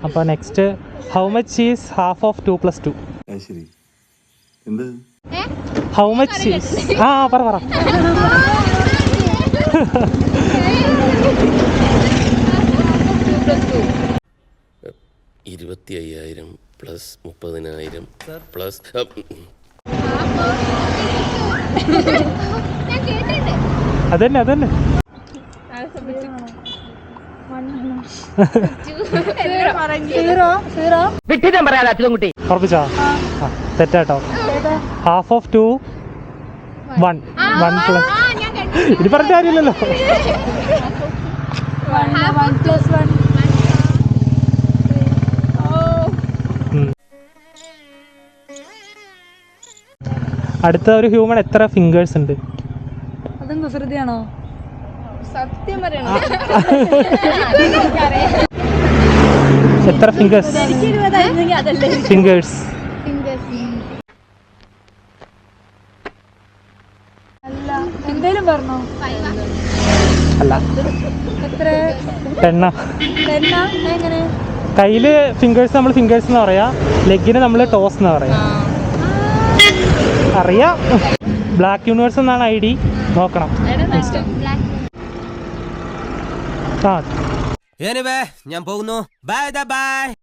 അപ്പോൾ next how much is half of 2 + 2? How much is പറ 25,000 plus 30,000 plus അതന്നെ ഉറപ്പിച്ചോ? തെറ്റാട്ടോ. Half of 2 1 plus ഇത് പറഞ്ഞ കാര്യമില്ലല്ലോ. അടുത്ത ഒരു ഹ്യൂമൻ എത്ര ഫിംഗേഴ്സ് ഉണ്ട്? അതും കുസൃതിയാണോ? സത്യം പറയണോ? എത്ര ഫിംഗേഴ്സ്? ഫിംഗേഴ്സ് അല്ല, എന്തേലും പറഞ്ഞോ? അല്ല, എത്ര? എണ്ണ. എങ്ങനെ? കയ്യില് ഫിംഗേഴ്സ് നമ്മൾ ഫിംഗേഴ്സ് എന്ന് പറയാ, ലെഗിന് നമ്മൾ ടോസ് എന്ന് പറയാ. അറിയാം. ബ്ലാക്ക് യൂണിവേഴ്സ് എന്നാണ് ID. നോക്കണം. ഞാൻ പോകുന്നു. ബൈ.